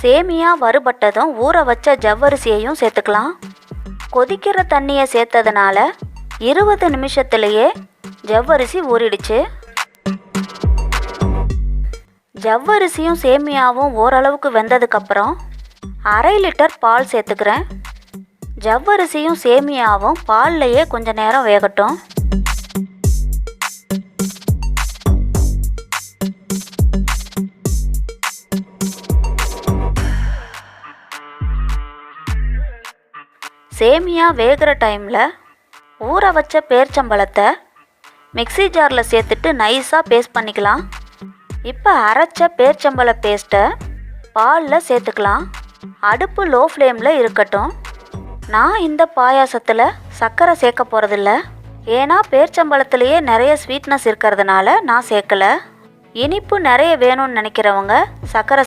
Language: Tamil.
சேமியா வறுபட்டதும் ஊற வச்ச ஜவ்வரிசியையும் சேர்த்துக்கலாம். கொதிக்கிற தண்ணியை சேர்த்ததுனால 20 நிமிஷத்துலேயே ஜவ்வரிசி ஊறிடுச்சு. ஜவ்வரிசியும் சேமியாவும் ஓரளவுக்கு வெந்ததுக்கப்புறம் 1/2 லிட்டர் பால் சேர்த்துக்கிறேன். ஜவ்வரிசியும் சேமியாவும் பால்லையே கொஞ்ச நேரம் வேகட்டும். சேமியா வேகிற டைமில் ஊற வச்ச பேர்ச்சம்பழத்தை மிக்ஸி ஜாரில் சேர்த்துட்டு நைஸாக பேஸ்ட் பண்ணிக்கலாம். இப்போ அரைச்ச பேர்ச்சம்பழ பேஸ்ட்டை பாலில் சேர்த்துக்கலாம். அடுப்பு லோ ஃப்ளேமில் இருக்கட்டும். நான் இந்த பாயாசத்தில் சர்க்கரை சேர்க்க போகிறதில்ல, ஏன்னா பேர்ச்சம்பழத்துலேயே நிறைய ஸ்வீட்னஸ் இருக்கிறதுனால நான் சேர்க்கலை. இனிப்பு நிறைய வேணும்னு நினைக்கிறவங்க சர்க்கரை